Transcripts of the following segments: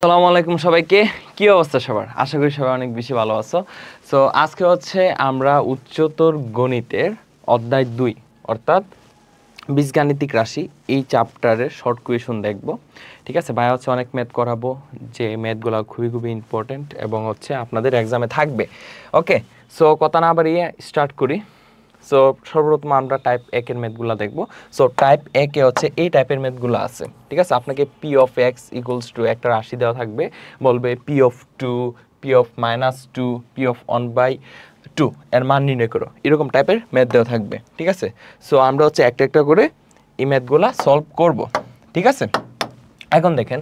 আসসালামু আলাইকুম সবাইকে। কি অবস্থা সবার? আশা করি সবাই অনেক বেশি ভালো আছো। সো আজকে হচ্ছে আমরা উচ্চতর গণিতের অধ্যায় 2 অর্থাৎ বীজগাণিতিক রাশি এই চ্যাপ্টারের শর্ট কোয়েশন দেখব। ঠিক আছে, ভাই হচ্ছে অনেক ম্যাথ করাবো, যে ম্যাথগুলো খুবই খুবই ইম্পর্টেন্ট এবং হচ্ছে আপনাদের এক্সামে থাকবে। ওকে, সো কথা না বাড়িয়ে স্টার্ট করি। সো সর্বপ্রথম আমরা টাইপ একের ম্যাথগুলো দেখব। সো টাইপ একে হচ্ছে এই টাইপের ম্যাথগুলো আছে। ঠিক আছে, আপনাকে p of x equals to একটা রাশি দেওয়া থাকবে, বলবে p of two, p of -2, p of 1/2 এর মান নির্ণয় করো, এরকম টাইপের ম্যাথ দেওয়া থাকবে। ঠিক আছে, সো আমরা হচ্ছে একটা একটা করে এই ম্যাথগুলা সলভ করব। ঠিক আছে, এখন দেখেন,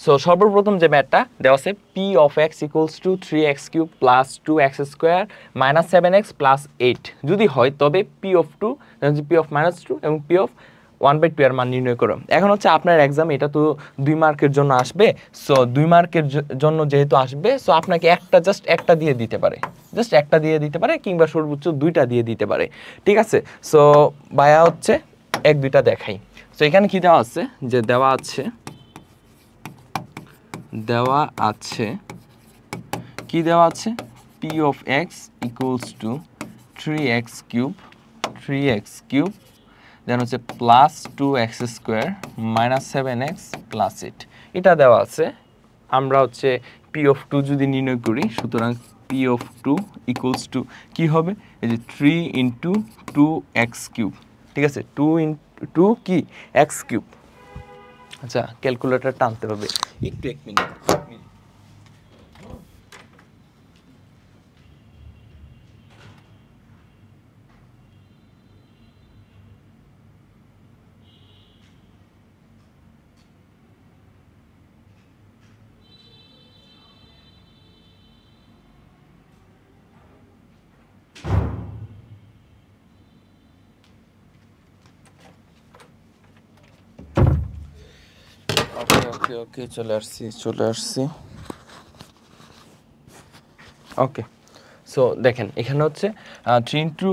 সো সর্বপ্রথম যে ম্যাথটা দেওয়া আছে P of x equals two 3x³ plus 2x² minus 7x plus 8 যদি হয় তবে পি অফ 2, পি অফ -2 এবং পি অফ 1/2 এর মান নির্ণয় করো। এখন হচ্ছে আপনার এক্সাম, এটা তো 2 মার্কের জন্য আসবে। সো 2 মার্কের জন্য যেহেতু আসবে, সো আপনাকে জাস্ট একটা দিয়ে দিতে পারে, কিংবা সর্বোচ্চ 2টা দিয়ে দিতে পারে। ঠিক আছে, সো ভাইয়া হচ্ছে 1-2টা দেখাই। সো এখানে কি দেওয়া আছে, যে দেওয়া আছে P of x equals two 3x³ দেন হচ্ছে plus 2x² minus 7x plus 8, এটা দেওয়া আছে। আমরা হচ্ছে পি অফ 2 যদি নির্ণয় করি, সুতরাং পি অফ 2 ইকুয়ালস টু কী হবে, এই যে 3 × 2x³। ঠিক আছে, 2 × 2 কি x³। আচ্ছা, ক্যালকুলেটর টানতে হবে একটু, 1 মিনিট। ওকে চলে আসছি। ওকে, সো দেখেন এখানে হচ্ছে 3 ×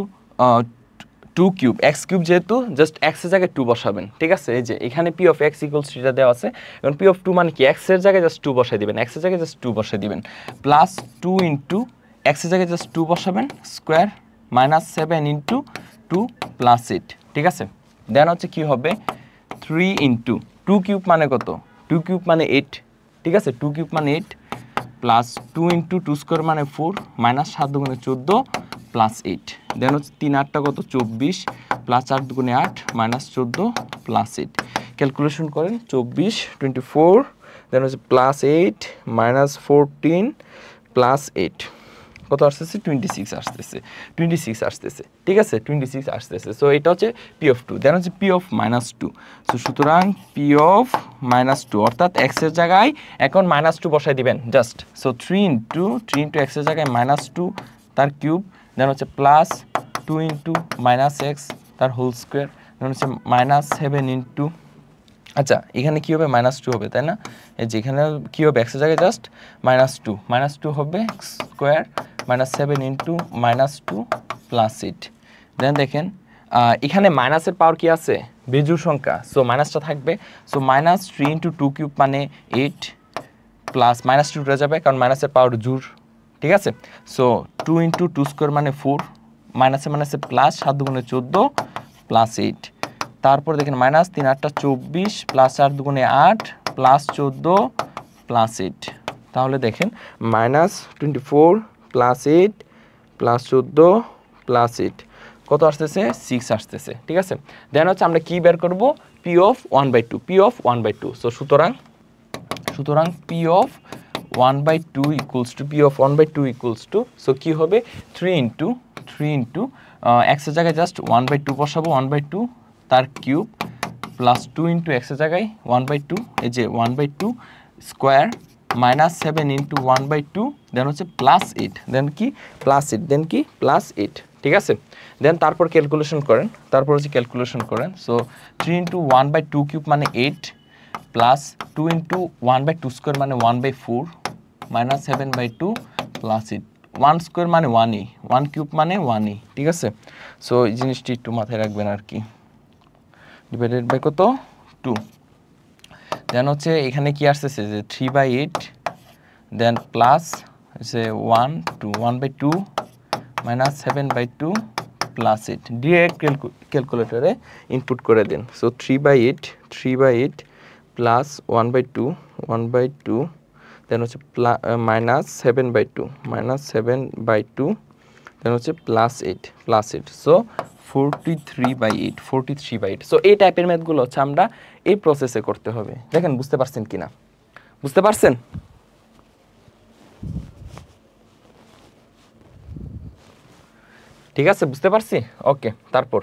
2³ x³ যেহেতু জাস্ট x এর জায়গায় 2 বসাবেন। ঠিক আছে, এই যে এখানে পি অফ এক্স ইকুয়ালস এটা দেওয়া আছে, এবং পি অফ 2 মানে কি, x এর জায়গায় জাস্ট 2 বসাই দিবেন, প্লাস 2 × x এর জায়গায় জাস্ট 2 বসাবেন স্কোয়ার মাইনাস 7 × 2 প্লাস 8। ঠিক আছে, দেন হচ্ছে কি হবে 3 × 2³ মানে কত, 2³ মানে 8। ঠিক আছে, 2³ মানে 8 প্লাস 2 × 2² মানে 4 মাইনাস 7 × 14 প্লাস 8, দেন হচ্ছে 3 × 8 কত 24 প্লাস 4 × 2 8 মাইনাস 14 প্লাস 8। ক্যালকুলেশন করেন, 24 24 দেন হচ্ছে প্লাস 8 মাইনাস 14 প্লাস 8 কত আসতেছে, 26 আসতেছে। ঠিক আছে, 26 আসতেছে। সো এটা হচ্ছে পি অফ 2, দেন হচ্ছে পি অফ -2। সো সুতরাং পি অফ -2 অর্থাৎ এক্স এর জায়গায় এখন -2 বসাই দিবেন জাস্ট। সো 3 × এক্স এর জায়গায় -2 তার কিউব, দেন হচ্ছে প্লাস 2 × -x তার হোল স্কোয়ার, দেন হচ্ছে -7 × আচ্ছা এখানে কী হবে, -2 হবে, তাই না? এই যে এখানে কী হবে, এক্সের জায়গায় জাস্ট -2 হবে স্কোয়ার -7 × -2 প্লাস 8। দেন দেখেন এখানে মাইনাসের পাওয়ার কি আছে, বেজোড় সংখ্যা, সো মাইনাসটা থাকবে। সো -3 × 2³ মানে 8 প্লাস -2 উঠে যাবে, কারণ মাইনাসের পাওয়ার জোড়। ঠিক আছে, সো 2 × 2² মানে 4 মাইনাসে প্লাস 7 × 14 প্লাস 8। তারপর দেখেন মাইনাস 3 × 8 = 24 প্লাস 4 × 2 = 8 প্লাস 14 প্লাস 8। তাহলে দেখেন -24 প্লাস 8 প্লাস 14 প্লাস 8 কত আসতেছে, 6 আসতেছে। ঠিক আছে, দেন হচ্ছে আমরা কি বের করব, পি অফ 1/2। সো সুতরাং P of 1/2 equals to so কি হবে 3 × এক্স এর জায়গায় জাস্ট 1/2 বসাবো, 1/2 তার কিউব প্লাস 2 × এক্স এর জায়গায় 1/2, এই যে 1/2 স্কোয়ার মাইনাস 7 × 1/2 দেন হচ্ছে প্লাস 8, দেন কি প্লাস 8। ঠিক আছে, দেন তারপর ক্যালকুলেশন করেন। সো 3 × 1/2³ মানে 8 প্লাস 2 × 1/2² মানে 1/4 মাইনাস 7/2 প্লাস 8, 1² মানে 1e, 1³ মানে 1e। ঠিক আছে, সো এই জিনিসটি একটু মাথায় রাখবেন আর কি, ডিভাইডেড বাই কত 2। দেন হচ্ছে এখানে কি আসতেছে যে 3/8 দেন প্লাস হচ্ছে 1/2 মাইনাস 7/2 প্লাস 8 ডিরেক্ট ক্যালকুলেটরে ইনপুট করে দিন। সো 3/8 প্লাস 1/2 দেন হচ্ছে মাইনাস 7/2 দেন হচ্ছে প্লাস 8 সো 43/8 সো এই টাইপের ম্যাথগুলো হচ্ছে আমরা এই প্রসেসে করতে হবে। দেখেন বুঝতে পারছেন কিনা, বুঝতে পারছেন? ঠিক আছে, বুঝতে পারছি। ওকে, তারপর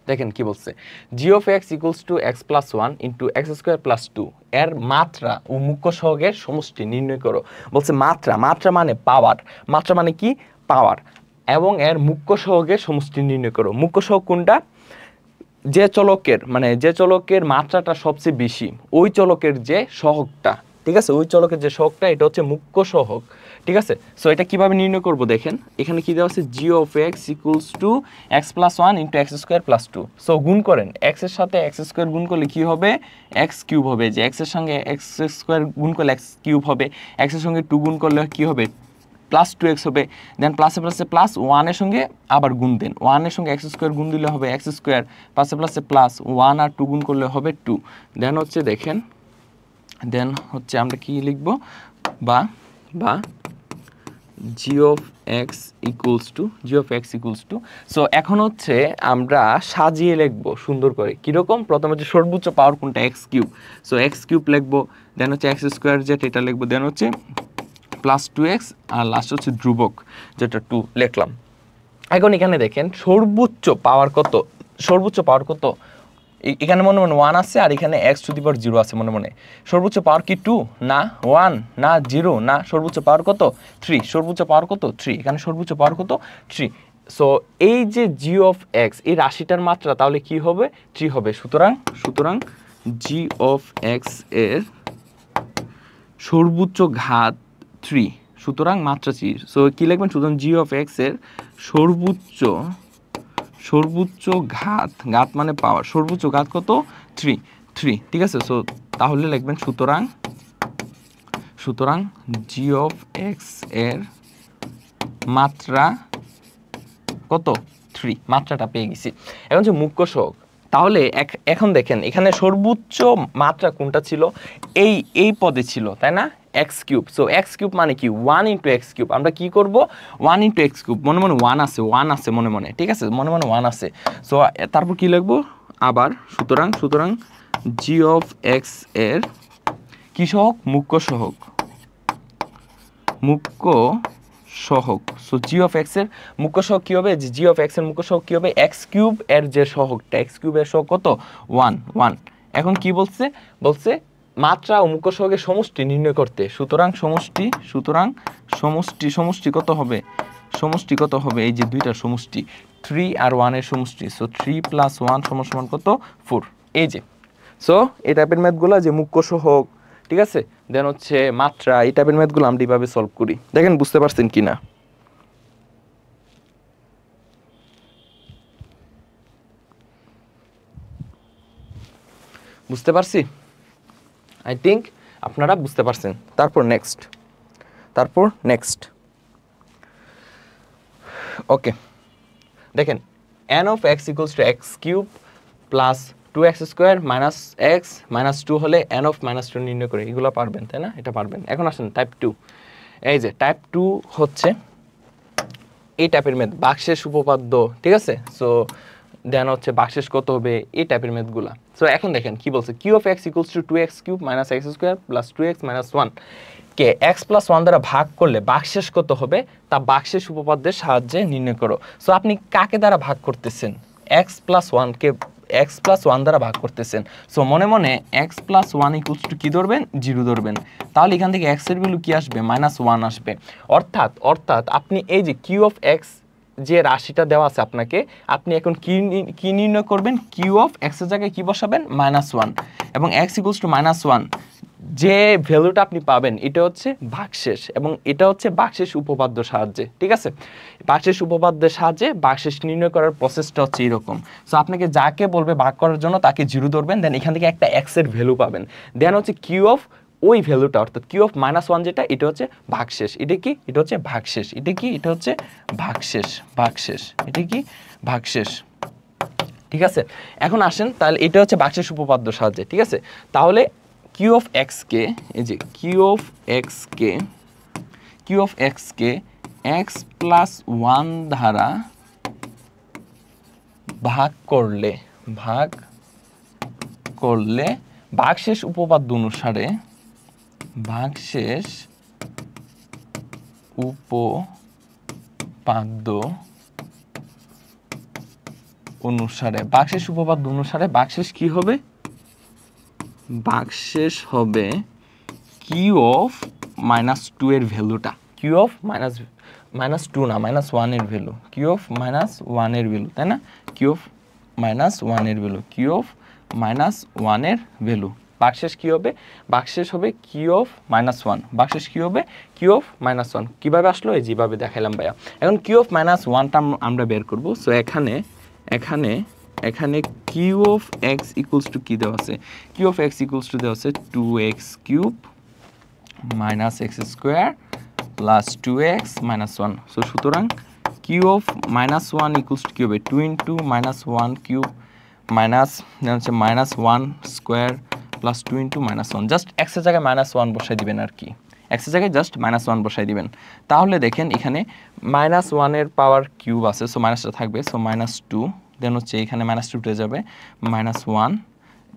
দেখেন কি বলছে, g of x equals to x plus 1 into x square plus 2 এর মাত্রা ও মুখ্য সহগের সমষ্টি নির্ণয় করো। বলছে মাত্রা মানে পাওয়ার, মাত্রা মানে কি পাওয়ার, এবং এর মুখ্য সহগের সমষ্টি নির্ণয় করো। মুখ্য সহগ কোনটা? যে চলকের মাত্রাটা সবচেয়ে বেশি ওই চলকের যে সহগটা, ঠিক আছে, ওই চলকের যে সহগটা এটা হচ্ছে মুখ্য সহগ। ঠিক আছে, সো এটা কিভাবে নির্ণয় করব দেখেন, এখানে কি দেওয়া আছে, g of x equals to x plus 1 into x square plus 2। So গুণ করেন, এক্স এর সাথে এক্স স্কোয়ার গুণ করলে কি হবে, এক্স কিউব হবে। যে এক্স এর সঙ্গে এক্স স্কোয়ার গুণ করলে এক্স কিউব হবে, এক্স এর সঙ্গে 2 গুণ করলে কি হবে, প্লাস 2x হবে। দেন প্লাসে প্লাস 1 এর সঙ্গে আবার গুণ দেন, 1 এর সঙ্গে এক্স স্কোয়ার গুণ দিলে হবে এক্স স্কোয়ার, প্লাসে প্লাস 1 আর 2 গুণ করলে হবে 2। দেন হচ্ছে দেখেন, দেন হচ্ছে আমরা কি লিখব, বা g of x equals to. So এখন হচ্ছে আমরা সাজিয়ে লিখবো সুন্দর করে, কীরকম, প্রথমে হচ্ছে সর্বোচ্চ পাওয়ার কোনটা, x cube. So x cube লিখবো, দেন হচ্ছে এক্স স্কোয়ার যেটা এটা লিখবো, দেন হচ্ছে প্লাস 2x আর লাস্ট হচ্ছে ধ্রুবক যেটা 2 লিখলাম। এখন এখানে দেখেন সর্বোচ্চ পাওয়ার কত, এখানে মনে 1 আছে আর এখানে x⁴ আছে মনে। সর্বোচ্চ পাওয়ার কি 2 না 1 না 0 না, সর্বোচ্চ পাওয়ার কত 3, সর্বোচ্চ পাওয়ার কত 3, এখানে সর্বোচ্চ পাওয়ার কত 3। সো এই যে জি অফ এক্স এই রাশিটার মাত্রা তাহলে কি হবে, 3 হবে। সুতরাং জি অফ এক্স এর সর্বোচ্চ ঘাত 3, সুতরাং মাত্রা 3। সো কি লিখবেন, সুতরাং জি অফ এক্স এর সর্বোচ্চ ঘাত মানে পাওয়ার, সর্বোচ্চ ঘাত কত 3, ঠিক আছে। সো তাহলে লিখবেন সুতরাং জি অফ এক্স এর মাত্রা কত 3, মাত্রাটা পেয়ে গেছি। এখন যে মুখ্য সহগ, তাহলে এখন দেখেন এখানে সর্বোচ্চ মাত্রা কোনটা ছিল, এই পদে ছিল, তাই না, x cube. So x cube মানে কি 1 ইন্টু এক্স কিউব। আমরা কি করব, 1 ইন্টু এক্স কিউব, মনে 1 আছে মনে, ঠিক আছে, মনে 1 আছে। সো তারপর কি লিখবো আবার, সুতরাং জি অফ এক্স এর কি সহগ, মুখ্য সহগ। সো জি অফ এক্স এর মুখ্য সহগ কি হবে, জি অফ এক্স এর মুখ্য সহগ কি হবে, এক্স কিউব এর যে সহগটা, এক্স কিউবের সহগ কত 1। এখন কি বলছে মাত্রা ও মুখ্য সহগের সমষ্টি নির্ণয় করতে। সুতরাং সমষ্টি কত হবে, এই যে দুইটার সমষ্টি 3 আর 1 এর সমষ্টি। সো 3 + 1 = কত 4। এই যে সো এই টাইপের ম্যাথগুলো যে মুখ্য সহগ, ঠিক আছে, দেন হচ্ছে মাত্রা, এই টাইপের ম্যাথগুলো আমরা এইভাবে সলভ করি। দেখেন বুঝতে পারছেন কিনা, বুঝতে পারছি, আই থিঙ্ক আপনারা বুঝতে পারছেন। তারপর নেক্সট ওকে, দেখেন n of x equals to x cube plus 2x square minus x minus 2 হলে n অফ -2 নির্ণয় করে, এগুলো পারবেন তাই না, এটা পারবেন। এখন আসেন টাইপ 2। এই যে টাইপ 2 হচ্ছে এই টাইপের ম্যাথ, বাক্সের উপপাদ্য, ঠিক আছে। সো দেন হচ্ছে বাক্সেস কত হবে, এই টাইপের ম্যাথগুলা। সো এখন দেখেন কি বলছে, q of x equals to 2x cube minus x square plus 2x minus 1 কে x প্লাস 1 দ্বারা ভাগ করলে বাক্সেস কত হবে তা বাক্সেস উপপাদ্যের সাহায্যে নির্ণয় করো। সো আপনি কাকে দ্বারা ভাগ করতেছেন, x প্লাস 1 কে x প্লাস 1 দ্বারা ভাগ করতেছেন। সো মনে x প্লাস 1 ইকুয়ালস টু কি ধরবেন, 0 ধরবেন। তাহলে এখান থেকে x এর ভ্যালু কি আসবে, -1 আসবে। অর্থাৎ আপনি এই যে কিউ অফ এক্স যে রাশিটা দেওয়া আছে আপনাকে, আপনি এখন কি নির্ণয় করবেন? কিউ অফ এক্সের জায়গায় কি বসাবেন? -1, এবং এক্স ইকুয়ালস টু -1 যে ভ্যালুটা আপনি পাবেন এটা হচ্ছে ভাগশেষ, এবং এটা হচ্ছে ভাগশেষ উপপাদ্যের সাহায্যে, ঠিক আছে? ভাগশেষ উপপাদ্যের সাহায্যে ভাগশেষ নির্ণয় করার প্রসেসটা হচ্ছে এরকম। সো আপনাকে যাকে বলবে ভাগ করার জন্য তাকে 0 ধরবেন, দেন এখান থেকে একটা এক্স এর ভ্যালু পাবেন, দেন হচ্ছে কিউ অফ ওই ভ্যালুটা, অর্থাৎ কিউ অফ -1 যেটা, এটা হচ্ছে ভাগশেষ। এটা কি? এটা হচ্ছে ভাগশেষ। এটা কি? এটা হচ্ছে ভাগশেষ। ভাগশেষ, এটা কি? ভাগশেষ, ঠিক আছে? এখন আসেন তাহলে এটা হচ্ছে ভাগশেষ উপপাদ্যের সাহায্যে, ঠিক আছে? তাহলে কিউ অফ এক্স কে, এই যে কিউ অফ এক্স কে এক্স প্লাস 1 দ্বারা ভাগ করলে ভাগশেষ উপপাদ্য অনুসারে ভাগশেষ উপপাদ্য অনুসারে ভাগশেষ কি হবে? ভাগশেষ হবে কিউ অফ -2 এর ভ্যালুটা, কিউ অফ -2 না -1 এর ভ্যালু, কিউ অফ -1 এর ভ্যালু, তাই না? কিউ অফ -1 এর ভ্যালু, কিউ অফ -1 এর ভ্যালু। ভাগশেষ কি হবে? ভাগশেষ হবে কিউ অফ -1। ভাগশেষ কি হবে? Q of -1। কিভাবে আসলো? এই যেভাবে দেখাইলাম ভাইয়া। এখন কিউ অফ -1টা আমরা বের করব। সো এখানে q of x equals to কি দেওয়া আছে? Q of x equals to দেওয়া আছে 2x³ -x² plus 2x -1। So সুতরাং কিউ অফ -1 ইকুয়ালস টু কি হবে? 2 ইন্টু -1³ মাইনাস হচ্ছে -1² প্লাস 2 ইন্টু -1। জাস্ট এক্সের জায়গায় -1 বসাই দিবেন আর কি, এক্সের জায়গায় জাস্ট -1 বসাই দিবেন। তাহলে দেখেন এখানে -1 এর পাওয়ার কিউব আছে, সো মাইনাসটা থাকবে, সো -2, দেন হচ্ছে এখানে -2 উঠে যাবে, -1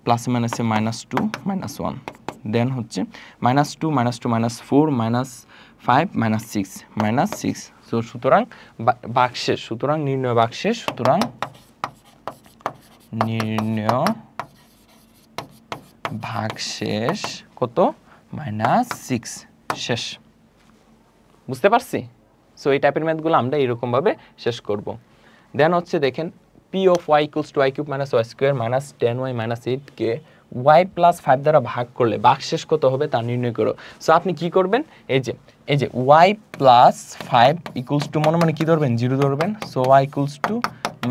প্লাস মাইনাসে -2 -1, দেন হচ্ছে -2 -4 -5 -6 সো সুতরাং ভাগশেষ, সুতরাং নির্ণয় ভাগশেষ, সুতরাং নির্ণয় ভাগশেষ কত? -6। শেষ। বুঝতে পারছি? সো এই টাইপের ম্যাথগুলো আমরা এরকমভাবে শেষ করব। দেন হচ্ছে দেখেন p of y equals to y³ -y² -10y -8 কে y প্লাস 5 দ্বারা ভাগ করলে ভাগশেষ কত হবে তা নির্ণয় করো। সো আপনি কি করবেন? এই যে y প্লাস 5 ইকুয়ালস টু মনে মনে কি ধরবেন? 0 ধরবেন। So y equals to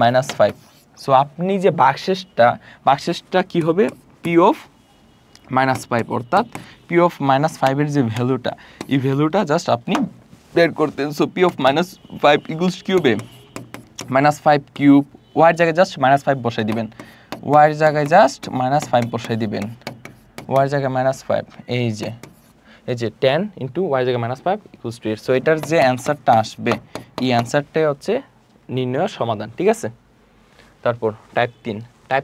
-5। So আপনি যে ভাগশেষটা কি হবে? পি অফ -5, অর্থাৎ পি অফ -5 এর যে ভ্যালুটা, এই ভ্যালুটা জাস্ট আপনি বের করতেন। সো পি অফ -5 ইকুয়ালস কি হবে? -5³ ওয়াই এর জায়গায় জাস্ট -5 বসাই দিবেন, ওয়াই এর জায়গায় জাস্ট -5 বসাই দিবেন, ওয়াই এর জায়গায় -5, এই যে 10 ইন্টু ওয়াই এর জায়গায় -5 ইকুয়ালস টু 8। সো এটার যে অ্যান্সারটা আসবে, এই অ্যান্সারটাই হচ্ছে নির্ণয়ের সমাধান, ঠিক আছে? তারপর টাইপ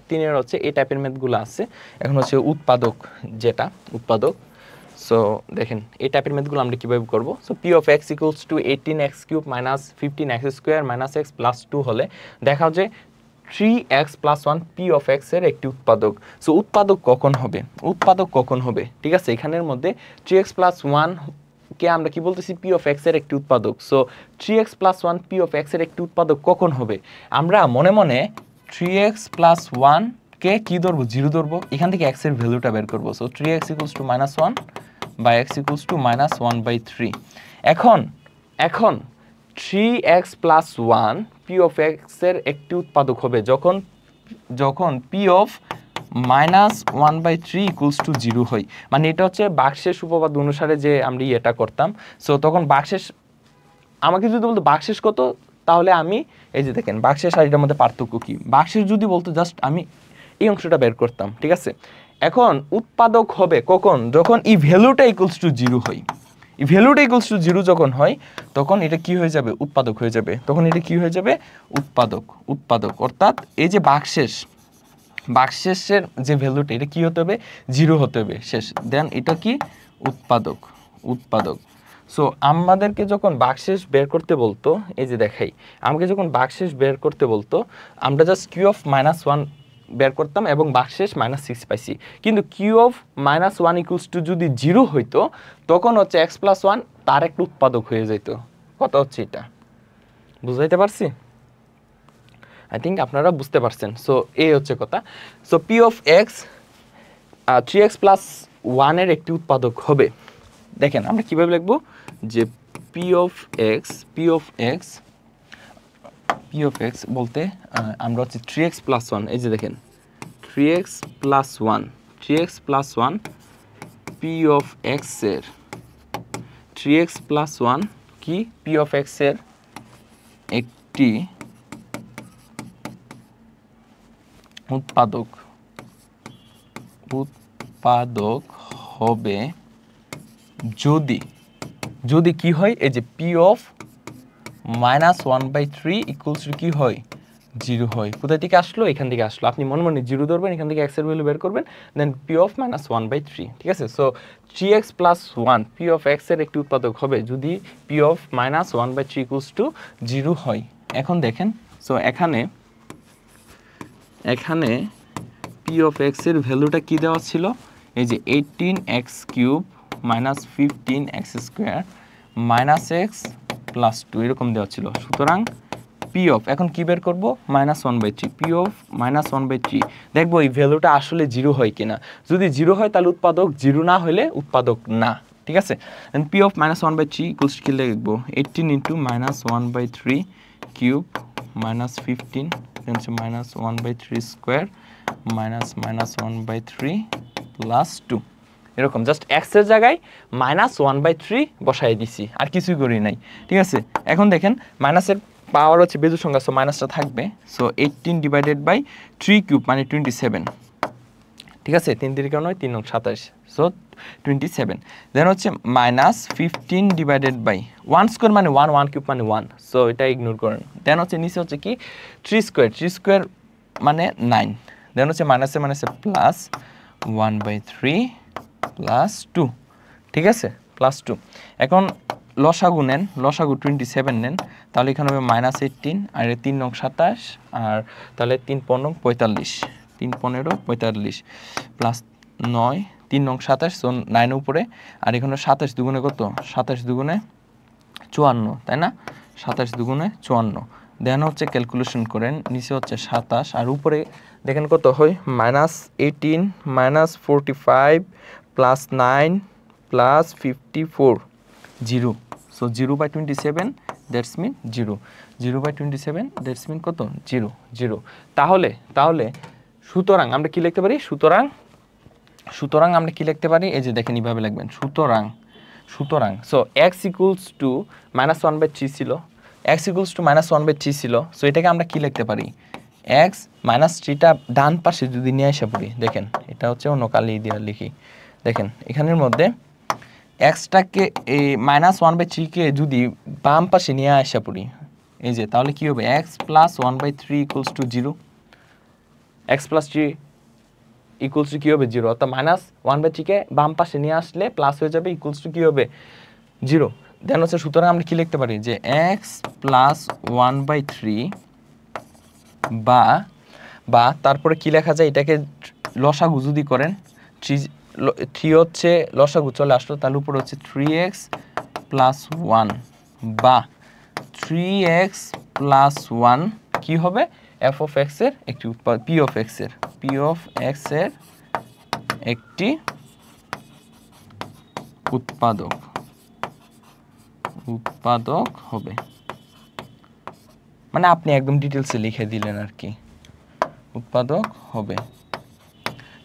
3 এর হচ্ছে এই টাইপের ম্যাথগুলো আছে। এখন হচ্ছে উৎপাদক, যেটা উৎপাদক। সো দেখেন এই টাইপের ম্যাথগুলো আমরা কীভাবে করব। So P of x equals two 18x³ -15x² -x plus 2 হলে দেখাও যে 3x plus 1 P of x এর একটি উৎপাদক। সো উৎপাদক কখন হবে? ঠিক আছে, এখানের মধ্যে 3x প্লাস 1 কে আমরা কি বলতেছি? পি অফ এক্স এর একটি উৎপাদক। So 3x plus 1 P of x এর একটি উৎপাদক কখন হবে? আমরা মনে মনে 3x প্লাস 1 কে কি ধরবো? 0 ধরবো, এখান থেকে x এর ভ্যালুটা বের করবো। So 3x equals to -1 by x equals to -1/3। এখন 3x plus 1 P of x এর একটি উৎপাদক হবে যখন পি অফ -1/3 ইকুয়ালস টু 0 হয়। মানে এটা হচ্ছে ভাগশেষ উপপাদ্য অনুসারে যে আমরা এটা করতাম। সো তখন ভাগশেষ, আমাকে যদি বলতো ভাগশেষ কত, তাহলে আমি এই যে দেখেন ভাগশেষ আর এটার মধ্যে পার্থক্য কি? ভাগশেষ যদি বলতো জাস্ট আমি এই অংশটা বের করতাম, ঠিক আছে? এখন উৎপাদক হবে কখন? যখন এই ভ্যালুটা ইকুয়ালস টু 0 হয়। এই ভ্যালুটা ইকুয়ালস টু 0 যখন হয়, তখন এটা কি হয়ে যাবে? উৎপাদক হয়ে যাবে। তখন এটা কি হয়ে যাবে? উৎপাদক। অর্থাৎ এই যে ভাগশেষের যে ভ্যালুটা, এটা কি হতে হবে? 0 হতে হবে শেষ। দেন এটা কি? উৎপাদক। সো আমাদেরকে যখন ভাগশেষ বের করতে বলতো, এই যে দেখাই, আমাকে যখন ভাগশেষ বের করতে বলতো, আমরা জাস্ট কিউ অফ -1 বের করতাম এবং ভাগশেষ -6 পাইছি। কিন্তু কিউ অফ -1 ইকুয়ালস টু যদি 0 হইতো, তখন হচ্ছে x প্লাস 1 তার একটা উৎপাদক হয়ে যেত। কথা হচ্ছে এটা, বুঝাইতে পারছি? আই থিঙ্ক আপনারা বুঝতে পারছেন। সো এই হচ্ছে কথা। So P of x 3x plus 1 এর একটি উৎপাদক হবে। দেখেন আমরা কিভাবে লিখবো যে পি অফ এক্স বলতে আমরা হচ্ছে 3x প্লাস 1, এই যে দেখেন 3x plus 1 P of x এর 3x প্লাস 1 কি পি অফ এক্স এর একটি উৎপাদক হবে যদি কি হয়, এই যে পি অফ -1/3 ইকুয়ালস টু কি হয় 0 হয়। কোথা থেকে আসলো? এখান থেকে আসলো। আপনি মনে মনে 0 ধরবেন, এখান থেকে x এর ভ্যালু বের করবেন, দেন পি অফ -1/3, ঠিক আছে? So 3x plus 1 P of x এর একটি উৎপাদক হবে যদি পি অফ -1/3 ইকুয়ালস টু 0 হয়। এখন দেখেন, সো এখানে পি অফ x এর ভ্যালুটা কি দেওয়া ছিল? এই যে 18x cube -15x square -x plus 2 এরকম দেওয়া ছিল। সুতরাং পি অফ, এখন কি বের করবো? -1/3, পি অফ -1/3। দেখবো এই ভ্যালুটা আসলে 0 হয় কিনা। যদি 0 হয় তাহলে উৎপাদক, 0 না হলে উৎপাদক না, ঠিক আছে? দেন পি অফ -1/3 ইকুয়ালস কি লিখবো? 18 ইন্টু -1/3 কিউব -15 দেন হচ্ছে -1/3 স্কোয়ার -1/3 প্লাস 2 এরকম। জাস্ট x এর জায়গায় -1/3 বসাই দিছি, আর কিছুই করি নাই, ঠিক আছে? এখন দেখেন মাইনাসের পাওয়ার হচ্ছে বেজোড় সংখ্যা, সো মাইনাসটা থাকবে। সো 18 ডিভাইডেড বাই 3 কিউব মানে 27, ঠিক আছে? 3 3 9 3 9 27, সো 27। দেন হচ্ছে -15 ডিভাইডেড বাই 1 স্কোয়ার মানে 1, 1 কিউব মানে 1, সো এটা ইগনোর করেন। দেন হচ্ছে নিচে হচ্ছে কি 3 স্কোয়ার মানে 9। দেন হচ্ছে মাইনাসে প্লাস 1/3 প্লাস 2, ঠিক আছে? প্লাস 2। এখন লসাগু নেন, লসাগু 27 নেন, তাহলে এখানে হবে -18 আর 3 9 27, আর তাহলে 3 15 45, 3 15 45 প্লাস 9 3 9 27, সো 9 উপরে, আর এখানে 27 দুগুণে কত? 27 দুগুণে 54, তাই না? 27 দুগুণে 54। দেন হচ্ছে ক্যালকুলেশন করেন, নিচে হচ্ছে 27 আর উপরে দেখেন কত হয়? -18 -45 plus 9 plus 54 0, so 0/27 that's mean 0, 0/27 that's mean কত? 0 0। তাহলে সুতরাং আমরা কি লিখতে পারি? সুতরাং আমরা কি লিখতে পারি? এই যে দেখেন এইভাবে লিখবেন, সুতরাং সো x ইকুয়ালস টু -1/3 ছিল, x ইকুয়ালস টু -1/3 ছিল, সো এটাকে আমরা কি লিখতে পারি? x -3টা ডান পাশে যদি নিয়ে আসা পড়ি, দেখেন এটা হচ্ছে অন্য কালি দিয়ে লিখি, দেখেন এখানের মধ্যে এক্সটাকে এই -1/3 কে যদি বাম পাশে নিয়ে আসা পড়ি, এই যে তাহলে কি হবে? x plus 1/3 equals to 0, x plus 3 equals to কি হবে? 0। অর্থাৎ -1/3 কে বাম পাশে নিয়ে আসলে প্লাস হয়ে যাবে, ইকুয়ালস টু কি হবে? 0। দেন হচ্ছে সুতরাং আমরা কি লিখতে পারি? যে x প্লাস 1/3 বা তারপরে কি লেখা যায়? এটাকে লসাগু যদি করেন, 3 হচ্ছে লসাগু চলে আসলো, তাহলে উপরে হচ্ছে 3x প্লাস 1 বা 3x প্লাস 1 কি হবে? f অফ x এর একটি উৎপাদক, p অফ x এর একটি উৎপাদক হবে। মানে আপনি একদম ডিটেলসে লিখে দিলেন আর কি, উৎপাদক হবে,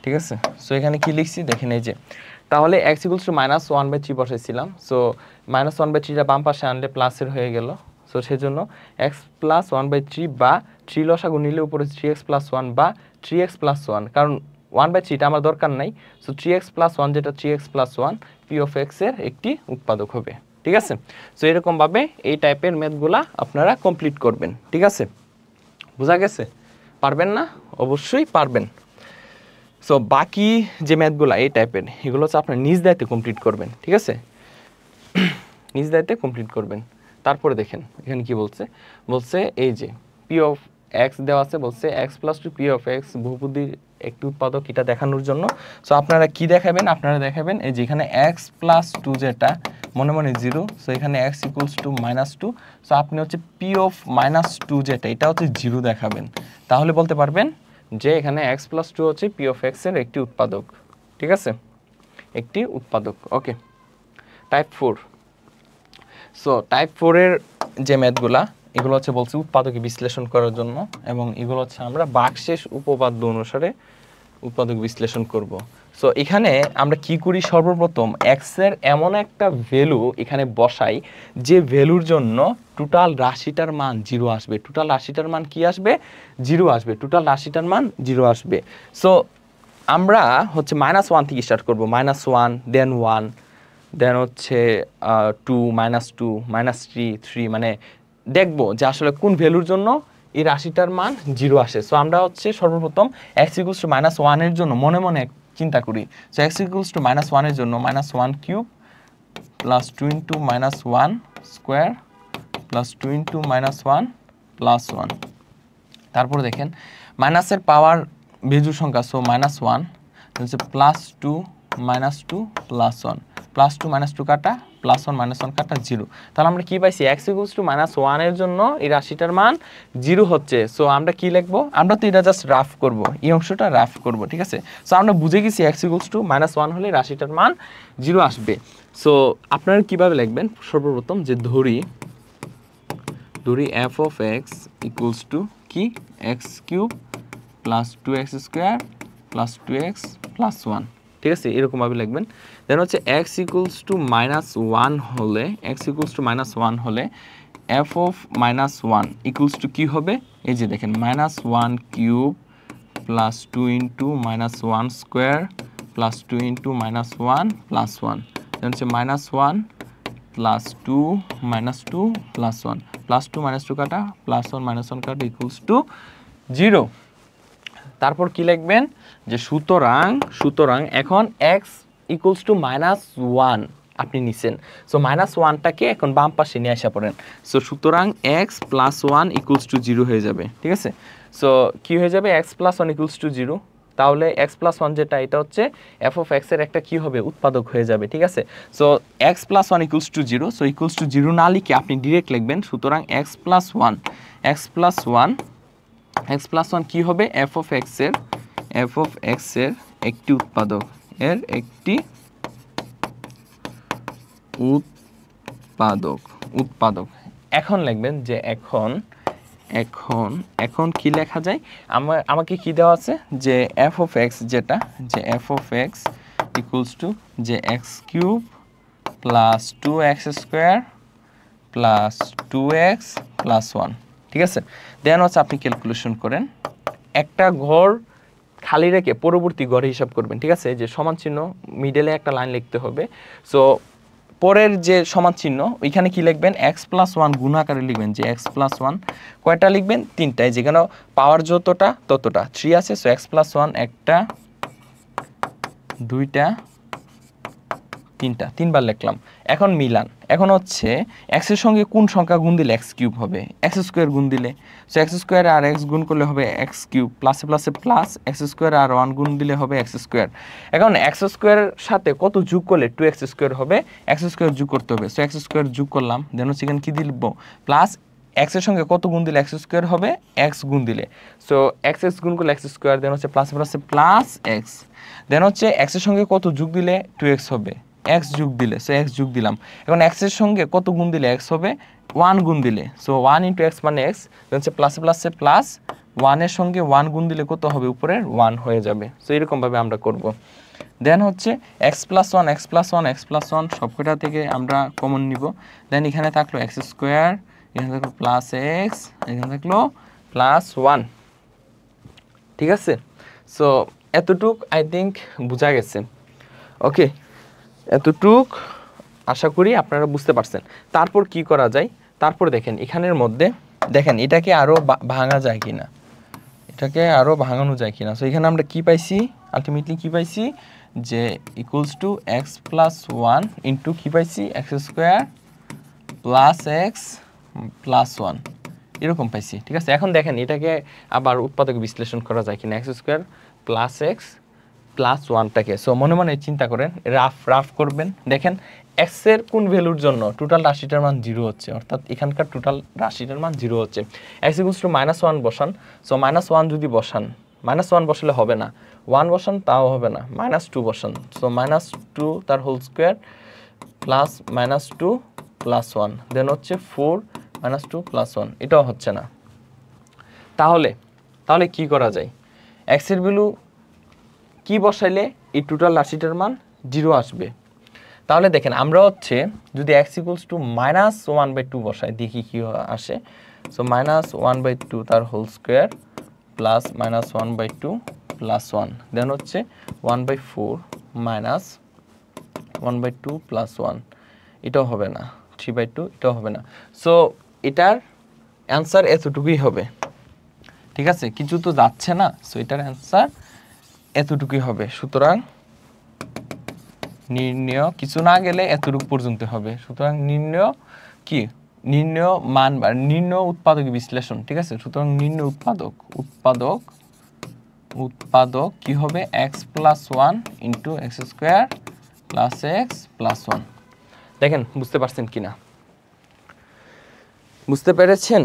ঠিক আছে? সো এখানে কি লিখছি দেখেন, এই যে তাহলে x ইকুয়ালস টু -1/3 বসাইছিলাম, সো -1/3টা বাম পাশে আনলে প্লাসের হয়ে গেল, সো সেজন্য x প্লাস 1/3 বা 3 লসাগু নিলে উপরে 3x প্লাস 1 বা 3x প্লাস 1, কারণ 1/3টা আমার দরকার নাই, সো 3x প্লাস 1 যেটা 3x plus 1 p of x এর একটি উৎপাদক হবে, ঠিক আছে? সো এরকমভাবে এই টাইপের ম্যাথগুলা আপনারা কমপ্লিট করবেন, ঠিক আছে? বোঝা গেছে? পারবেন না? অবশ্যই পারবেন। সো বাকি যে ম্যাথগুলো এই টাইপের, এগুলো হচ্ছে আপনার নিজ দায়িত্বে কমপ্লিট করবেন, ঠিক আছে? নিজ দায়িত্বে কমপ্লিট করবেন। তারপরে দেখেন এখানে কি বলছে এই যে পি অফ এক্স দেওয়া আছে, বলছে x plus two p of x বহুপদীর একটি উৎপাদক, এটা দেখানোর জন্য। সো আপনারা কি দেখাবেন? আপনারা দেখাবেন এই যে এখানে এক্স প্লাস 2 যেটা মনে মনে 0, সো এখানে x ইকুয়ালস টু -2, সো আপনি হচ্ছে পি অফ -2 যেটা এটা হচ্ছে 0 দেখাবেন, তাহলে বলতে পারবেন যে এখানে x + 2 হচ্ছে পি অফ x এর একটি উৎপাদক। ঠিক আছে, একটি উৎপাদক। ওকে, টাইপ 4। সো টাইপ 4 এর যে ম্যাথগুলা এগুলো হচ্ছে বলছি উৎপাদকে বিশ্লেষণ করার জন্য, এবং এগুলো হচ্ছে আমরা ভাগশেষ উপপাদ্য অনুসারে উৎপাদক বিশ্লেষণ করব। সো এখানে আমরা কি করি, সর্বপ্রথম x এর এমন একটা ভ্যালু এখানে বসাই যে ভ্যালুর জন্য টোটাল রাশিটার মান 0 আসবে। টোটাল রাশিটার মান কি আসবে? 0 আসবে। টোটাল রাশিটার মান 0 আসবে। সো আমরা হচ্ছে -1 থেকে স্টার্ট করব, -1 দেন 1 দেন হচ্ছে 2 -2 -3 3, মানে দেখব যে আসলে কোন ভ্যালুর জন্য এই রাশিটার মান 0 আসে। সো আমরা হচ্ছে সর্বপ্রথম x ইকুয়ালস টু -1 এর জন্য মনে মনে চিন্তা করি। সো x ইকুয়ালস টু -1 এর জন্য -1 cube plus 2 into -1 square plus 2 into -1 plus 1। তারপর দেখেন মাইনাসের পাওয়ার বেজোড় সংখ্যা, সো -1 হচ্ছে +2 -2 প্লাস 1, +2 -2 কাটা +1 -1 কাটা 0। তাহলে আমরা কি পাইছি, x ইকুয়ালস টু -1 এর জন্য এই রাশিটার মান 0 হচ্ছে। সো আমরা কি লিখবো, আমরা তো এটা জাস্ট রাফ করব, এই অংশটা রাফ করব। ঠিক আছে, সো আমরা বুঝে গেছি x ইকুয়ালস টু -1 হলে রাশিটার মান 0 আসবে। সো আপনারা কিভাবে লিখবেন, সর্বপ্রথম যে ধরি f of x equals to কি x³ plus 2x square plus 2x plus 1। ঠিক আছে, এরকমভাবে লিখবেন। দেন হচ্ছে x ইকুয়ালস টু -1 হলে -1 হলে f অফ -1 ইকুয়ালস টু কি হবে, এই যে দেখেন -1 cube plus 2 into -1 square plus 2 into -1 plus 1। দেন হচ্ছে -1 প্লাস 2 -2 প্লাস 1, প্লাস 2 -2 কাটা প্লাস 1 -1 কাটা ইকুয়ালস টু 0। তারপর কি লিখবেন, যে সুতরাং এখন x ইকুয়ালস টু -1 আপনি নিছেন। সো -1টাকে এখন বাম পাশে নিয়ে আসা পড়েন। সো সুতরাং x + 1 ইকুয়ালস টু 0 হয়ে যাবে। ঠিক আছে, সো কি হয়ে যাবে, x + 1 ইকুয়ালস টু 0। তাহলে x + 1 যেটা এটা হচ্ছে f অফ x এর একটা কি হবে, উৎপাদক হয়ে যাবে। ঠিক আছে, so x + 1 equals two 0, so equals to 0 না লিখে আপনি ডিরেক্ট লিখবেন সুতরাং x + 1 কি হবে, f অফ x এর একটি উৎপাদক, এর একটি উৎপাদক। এখন লিখবেন যে এখন কি লেখা যায়, আমাকে কি দেওয়া আছে, যে f অফ x যেটা, যে f of x equals two যে x³ plus 2x square plus 2x plus 1। ঠিক আছে, দেন হচ্ছে আপনি ক্যালকুলেশন করেন, একটা ঘর খালি রেখে পরবর্তী ঘরে হিসাব করবেন। ঠিক আছে, যে সমান চিহ্ন মিডলে একটা লাইন লিখতে হবে। সো পরের যে সমান চিহ্ন ওইখানে কি লিখবেন, x + 1 গুণ আকারে লিখবেন, যে x + 1 কয়টা লিখবেন, 3টায়, যেখানে পাওয়ার যতটা ততটা 3 আছে। সো x + 1 একটা, দুইটা, তিনটা, 3বার লিখলাম। এখন মিলান, এখন হচ্ছে x এর সঙ্গে কোন সংখ্যা গুণ দিলে x³ হবে, x² গুণ দিলে। সো x² আর x গুণ করলে হবে x³ প্লাসে প্লাসে প্লাস, x² আর 1 গুণ দিলে হবে x²। এখন x² এর সাথে কত যোগ করলে 2x² হবে, x² যোগ করতে হবে। সো x² যোগ করলাম, দেন হচ্ছে এখানে কি দিব, প্লাস x এর সঙ্গে কত গুণ দিলে x² হবে, x গুণ দিলে। সো x গুণ করলে x², দেন হচ্ছে প্লাসে প্লাসে প্লাস x, দেন হচ্ছে x এর সঙ্গে কত যোগ দিলে 2x হবে, x যোগ দিলে। সো x যোগ দিলাম। এখন x এর সঙ্গে কত গুণ দিলে x হবে, 1 গুণ দিলে। সো 1 ইন্টু x মানে x, হচ্ছে প্লাসে প্লাসে প্লাস, 1 এর সঙ্গে 1 গুণ দিলে কত হবে, উপরের 1 হয়ে যাবে। সো এরকমভাবে আমরা করব। দেন হচ্ছে x + 1 সবকটা থেকে আমরা কমন নিব। দেন এখানে থাকলো x², এখানে থাকলো প্লাস x, এখানে থাকলো প্লাস 1। ঠিক আছে, সো এতটুক আই থিঙ্ক বোঝা গেছে। ওকে, এতটুক আশা করি আপনারা বুঝতে পারছেন। তারপর কি করা যায়, তারপর দেখেন এখানের মধ্যে দেখেন এটাকে আরও ভাঙা যায় কিনা, এটাকে আরও ভাঙানো যায় কিনা। সো এখানে আমরা কি পাইছি, আলটিমেটলি কি পাইছি, যে ইকুয়ালস টু x + 1 ইন্টু কি পাইছি, x² প্লাস x প্লাস 1 এরকম পাইছি। ঠিক আছে, এখন দেখেন এটাকে আবার উৎপাদক বিশ্লেষণ করা যায় কিনা, x² প্লাস x প্লাস 1টাকে। সো মনে মনে চিন্তা করেন, রাফ করবেন। দেখেন এক্স এর কোন ভ্যালুর জন্য টোটাল রাশিটার মান 0 হচ্ছে, অর্থাৎ এখানকার টোটাল রাশিটার মান 0 হচ্ছে। এক্স ইকুয়ালস টু -1 বসান। সো -1 যদি বসান, -1 বসালে হবে না, 1 বসান তাও হবে না, -2 বসান। সো -2 তার হোল স্কোয়ার প্লাস -2 প্লাস 1, দেন হচ্ছে 4 -2 প্লাস 1, এটাও হচ্ছে না। তাহলে কি করা যায়? এক্স এর ভ্যালু কি বসাইলে এই টোটাল রাশিটার মান 0 আসবে? তাহলে দেখেন আমরা হচ্ছে যদি x ইকুয়ালস টু -1/2 বসাই, দেখি কি আসে। সো -1/2 তার হোল স্কোয়ার প্লাস -1/2 প্লাস 1, দেন হচ্ছে 1/4 মাইনাস 1/2 প্লাস 1, এটাও হবে না, 3/2, এটাও হবে না। সো এটার অ্যান্সার এতটুকুই হবে, ঠিক আছে? কিছু তো যাচ্ছে না, সো এটার অ্যান্সার এতটুকুই হবে। সুতরাং নির্ণয় কিছু না গেলে এতটুকু পর্যন্ত হবে। সুতরাং নির্ণয় কি? নির্ণয় মান বা নির্ণয় উৎপাদক বিশ্লেষণ, ঠিক আছে? সুতরাং নির্ণয় উৎপাদক কি হবে? x plus 1 into x square plus x plus 1। দেখেন বুঝতে পারছেন কিনা? বুঝতে পেরেছেন?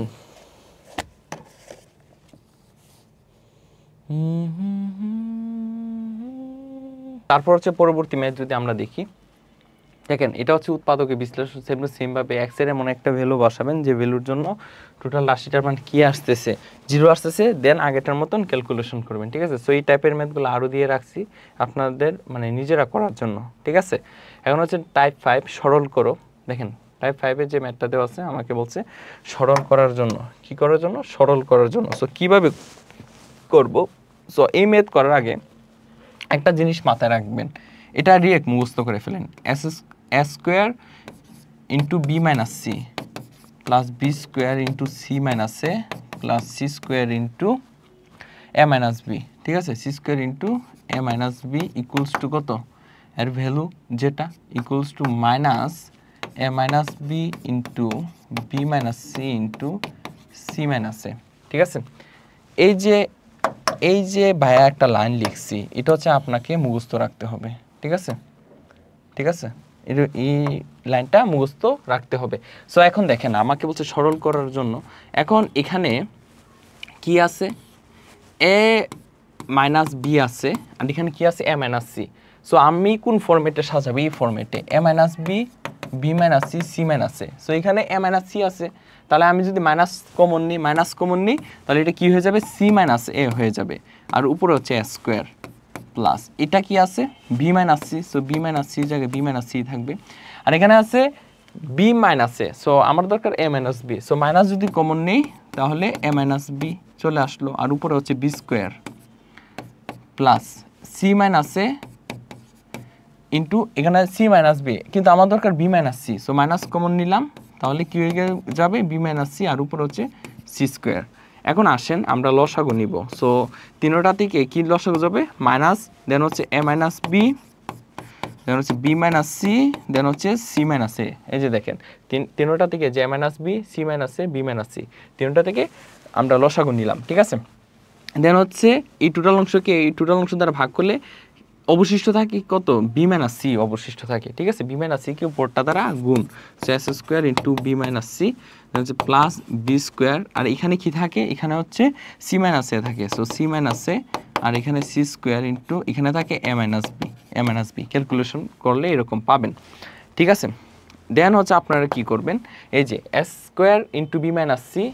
তারপর হচ্ছে পরবর্তী ম্যাথ যদি আমরা দেখি, দেখেন এটা হচ্ছে উৎপাদকের বিশ্লেষণ। সেমভাবে এক্স এর এমন একটা ভ্যালু বসাবেন যে ভ্যালুর জন্য টোটাল রাশিটার মান কি আসতেছে, 0 আসতেছে, দেন আগেটার মতন ক্যালকুলেশন করবেন, ঠিক আছে? সো এই টাইপের ম্যাথগুলো আরও দিয়ে রাখছি আপনাদের মানে নিজেরা করার জন্য, ঠিক আছে? এখন হচ্ছে টাইপ 5 সরল করো। দেখেন টাইপ 5-এর যে ম্যাথটা দেওয়া আছে আমাকে বলছে সরল করার জন্য। কি করার জন্য? সরল করার জন্য। সো কীভাবে করব? সো এই ম্যাথ করার আগে একটা জিনিস মাথায় রাখবেন, এটা ডিরেক্ট মুখস্থ করে ফেলেন। A square into B minus C plus B square into C minus A plus C square into a minus b, ঠিক আছে? C square into a minus B equals to কত? এর ভ্যালু যেটা equals to minus a minus b into B minus c into C minus a, ঠিক আছে? এই যে ভাইয়া একটা লাইন লিখছি, এটা হচ্ছে আপনাকে মুখস্থ রাখতে হবে, ঠিক আছে? ঠিক আছে, এই লাইনটা মুখস্থ রাখতে হবে। সো এখন দেখেন আমাকে বলছে সরল করার জন্য। এখন এখানে কি আছে? এ মাইনাস বি আছে, আর এখানে কি আছে? এ মাইনাস সি। সো আমি কোন ফরম্যাটে সাজাবো? এই ফরম্যাটে a minus b, b minus c, c minus a. So এখানে এ মাইনাস সি আছে, তাহলে আমি যদি মাইনাস কমন নিই তাহলে এটা কি হয়ে যাবে? সি মাইনাস এ হয়ে যাবে, আর উপরে হচ্ছে এ স্কোয়ার প্লাস এটা কি আছে? B minus C. So B minus C জায়গায় বি মাইনাস সি থাকবে, আর এখানে আছে বি মাইনাস এ। সো আমার দরকার এ মাইনাস বি। সো মাইনাস যদি কমন নেই তাহলে এ মাইনাস বি চলে আসলো, আর উপরে হচ্ছে b square plus c minus a into এখানে সি মাইনাস বি, কিন্তু আমার দরকার b minus C. So minus common নিলাম, তাহলে কি হয়ে যাবে? বি মাইনাস সি, আর উপর হচ্ছে সি স্কোয়ার। এখন আসেন আমরা লসাগু নিব। সো তিনোটা থেকে কি লসাগু যাবে? মাইনাস, দেন হচ্ছে এ মাইনাস বি, দেন হচ্ছে বি মাইনাস সি, দেন হচ্ছে সি মাইনাস এ। এই যে দেখেন তিনোটা থেকে যে A minus B, C minus A, B minus C, তিনোটা থেকে আমরা লসাগু নিলাম, ঠিক আছে? দেন হচ্ছে এই টোটাল অংশকে এই টোটাল অংশ দ্বারা ভাগ করলে অবশিষ্ট থাকে কত? বি মাইনাস সি অবশিষ্ট থাকে, ঠিক আছে? বি মাইনাস সি কে উপরটা দ্বারা গুণ, so S square into B minus C, হচ্ছে প্লাস বি স্কোয়ার, আর এখানে কি থাকে? এখানে হচ্ছে সি মাইনাস এ থাকে, সো সি মাইনাস এ, আর এখানে সি স্কোয়ার ইন্টু এখানে থাকে এ মাইনাস বি। ক্যালকুলেশন করলে এরকম পাবেন, ঠিক আছে? দেন হচ্ছে আপনারা কি করবেন? এই যে S square into B minus C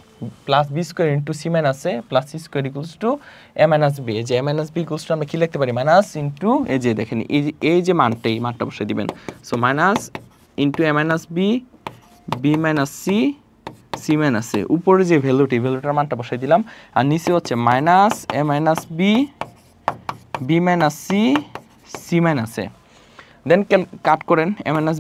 plus B square into C minus A plus C square equals to A minus B. এই যে A minus B equals to আমরা কি লিখতে পারি? মাইনাস ইন্টু এই যে দেখেন এই যে মানটা, এই মানটা বসে দিবেন। So minus into a minus b, b minus c, c minus a, উপরে যে ভ্যালুটার মানটা বসাই দিলাম, আর নিচে হচ্ছে minus a minus b, b minus c, c minus a. Then cut করেন, a minus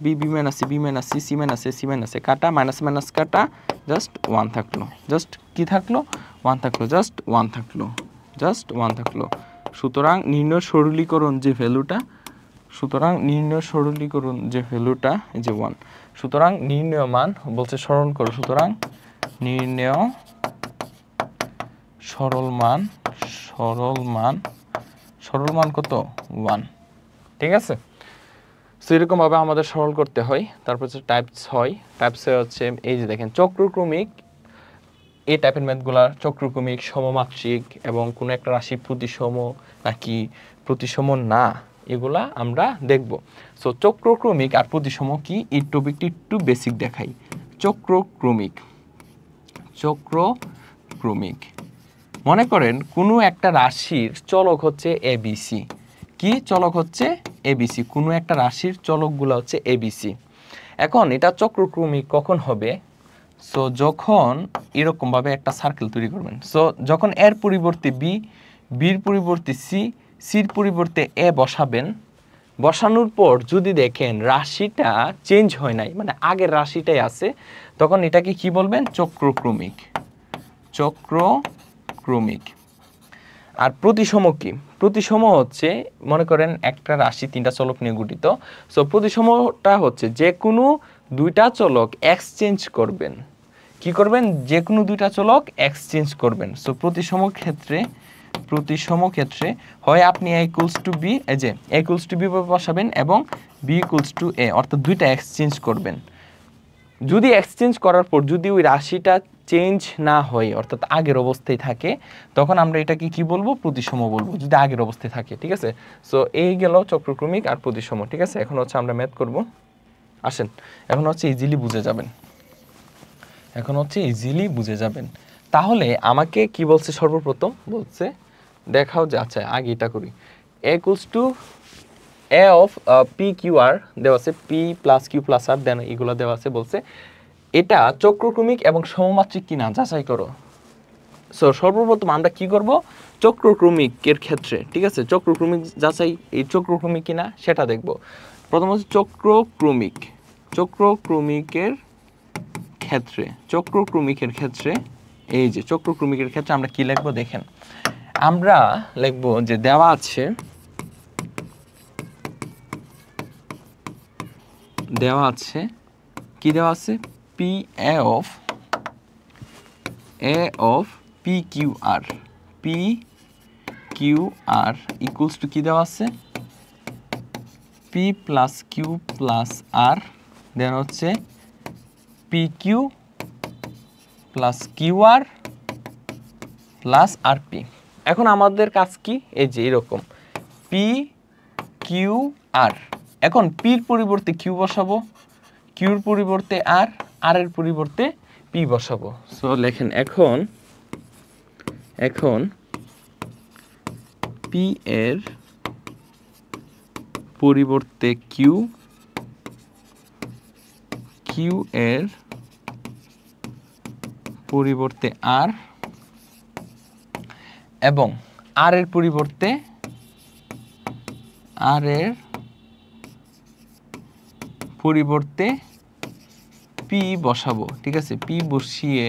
b, b minus c, b minus c, c minus a, c minus a, কাটা, মাইনাস মাইনাস কাটা, জাস্ট 1 থাকলো। জাস্ট কি থাকলো? 1 থাকলো, just 1 থাকলো, just 1 থাকলো। সুতরাং নির্ণয় সরলীকরণ যে ভ্যালুটা, এই যে 1। সুতরাং নির্ণয় মান বলছে সরল করো, সুতরাং নির্ণয় সরল মান কত? 1, ঠিক আছে? সো এরকমভাবে আমাদের সরল করতে হয়। তারপর হচ্ছে টাইপ 6 হচ্ছে এই যে দেখেন চক্রক্রমিক, এই টাইপের ম্যাথগুলা চক্রক্রমিক, সমমাত্রিক এবং কোনো একটা রাশি প্রতিসম নাকি প্রতিসম না, এগুলা আমরা দেখব। সো চক্রক্রমিক আর প্রতিসম কি, এই টপিকটি একটু বেসিক দেখাই। চক্রক্রমিক মনে করেন কোনো একটা রাশির চলক হচ্ছে এবিসি। কি চলক হচ্ছে এবিসি, কোনো একটা রাশির চলকগুলো হচ্ছে এবিসি। এখন এটা চক্রক্রমিক কখন হবে? সো যখন এরকমভাবে একটা সার্কেল তৈরি করবেন। সো যখন এর পরিবর্তে বি, বির পরিবর্তে সি, সির পরিবর্তে এ বসাবেন, বসানোর পর যদি দেখেন রাশিটা চেঞ্জ হয় নাই, মানে আগের রাশিটাই আছে, তখন এটাকে কি বলবেন? চক্রক্রমিক। আর প্রতিসম কি? প্রতিসম হচ্ছে মনে করেন একটা রাশি 3টা চলক নিয়ে গঠিত। সো প্রতিসমটা হচ্ছে যে কোনো 2টা চলক এক্সচেঞ্জ করবেন। কি করবেন? যে কোনো 2টা চলক এক্সচেঞ্জ করবেন। সো প্রতিসম ক্ষেত্রে হয় আপনি a ইকুয়ালস টু বি, এই যে a ইকুয়ালস টু বি বসাবেন এবং b ইকুয়ালস টু a, অর্থাৎ 2টা এক্সচেঞ্জ করবেন। যদি এক্সচেঞ্জ করার পর যদি ওই রাশিটা চেঞ্জ না হয়, অর্থাৎ আগের অবস্থায় থাকে, তখন আমরা এটাকে কি বলবো? প্রতিসম বলবো, যদি আগের অবস্থায় থাকে। ঠিক আছে? সো এই গেল চক্রক্রমিক আর প্রতিসম। ঠিক আছে, এখন হচ্ছে আমরা ম্যাথ করব। আসেন, এখন হচ্ছে ইজিলি বুঝে যাবেন। তাহলে আমাকে কি বলছে? সর্বপ্রথম বলছে দেখাও যে, আচ্ছা আগে এটা করি। a equals to a of P Q r দেওয়া আছে, পি প্লাস কিউ প্লাস আর, দেন এগুলো দেওয়া আছে। বলছে এটা চক্রক্রমিক এবং সমমাত্রিক কিনা যাচাই করো। সো সর্বপ্রথম আমরা কি করব? চক্রক্রমিকের ক্ষেত্রে, ঠিক আছে, চক্রক্রমিক যাচাই, এই চক্রক্রমিক কিনা সেটা দেখব। প্রথম হচ্ছে চক্রক্রমিকের ক্ষেত্রে এই যে চক্রক্রমিকের ক্ষেত্রে আমরা কি লিখবো দেখেন। আমরা লিখবো যে দেওয়া আছে কি দেওয়া আছে? P A of P Q R equals to কি দেওয়া আছে? পি প্লাস কিউ প্লাস আর, দেন হচ্ছে P Q plus Q R plus R P. এখন আমাদের কাজ কি? এই যে এরকম পি কিউ আর। এখন পির পরিবর্তে কিউ বসাবো, কিউর পরিবর্তে আর, আর এর পরিবর্তে পি বসাবো। সো লেখেন এখন পি এর পরিবর্তে কিউ, কিউ এর পরিবর্তে আর, এবং আর এর পরিবর্তে পি বসাবো। ঠিক আছে, পি বসিয়ে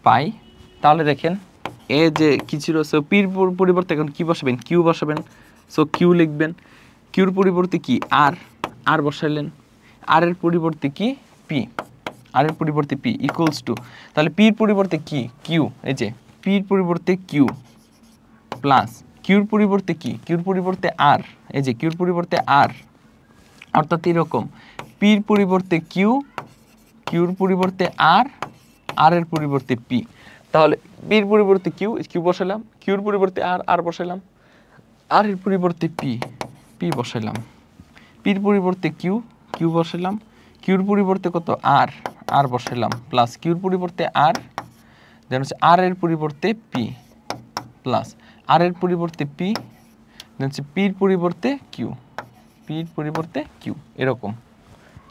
পাই। তাহলে দেখেন এ যে কি ছিল, সো পির পরিবর্তে এখন কি বসাবেন? কিউ বসাবেন। সো কিউ লিখবেন, কিউর পরিবর্তে কি? আর বসাইলেন, আর এর পরিবর্তে কি? পি, আর এর পরিবর্তে পি ইকুয়ালস টু, তাহলে পির পরিবর্তে কি? কিউ, এই যে পির পরিবর্তে কিউ প্লাস কিউর পরিবর্তে কি? কিউর পরিবর্তে আর, এই যে কিউর পরিবর্তে আর, অর্থাৎ এরকম পির পরিবর্তে কিউ, কিউর পরিবর্তে আর, আর এর পরিবর্তে পি। তাহলে পির পরিবর্তে কিউ বসাইলাম, কিউর পরিবর্তে আর বসাইলাম, আর এর পরিবর্তে পি বসাইলাম, পির পরিবর্তে কিউ বসাইলাম, কিউর পরিবর্তে কত? আর বসাইলাম, প্লাস কিউর পরিবর্তে আর, দেন হচ্ছে আর এর পরিবর্তে পি, প্লাস আর এর পরিবর্তে পি, দেন হচ্ছে পির পরিবর্তে কিউ, এরকম।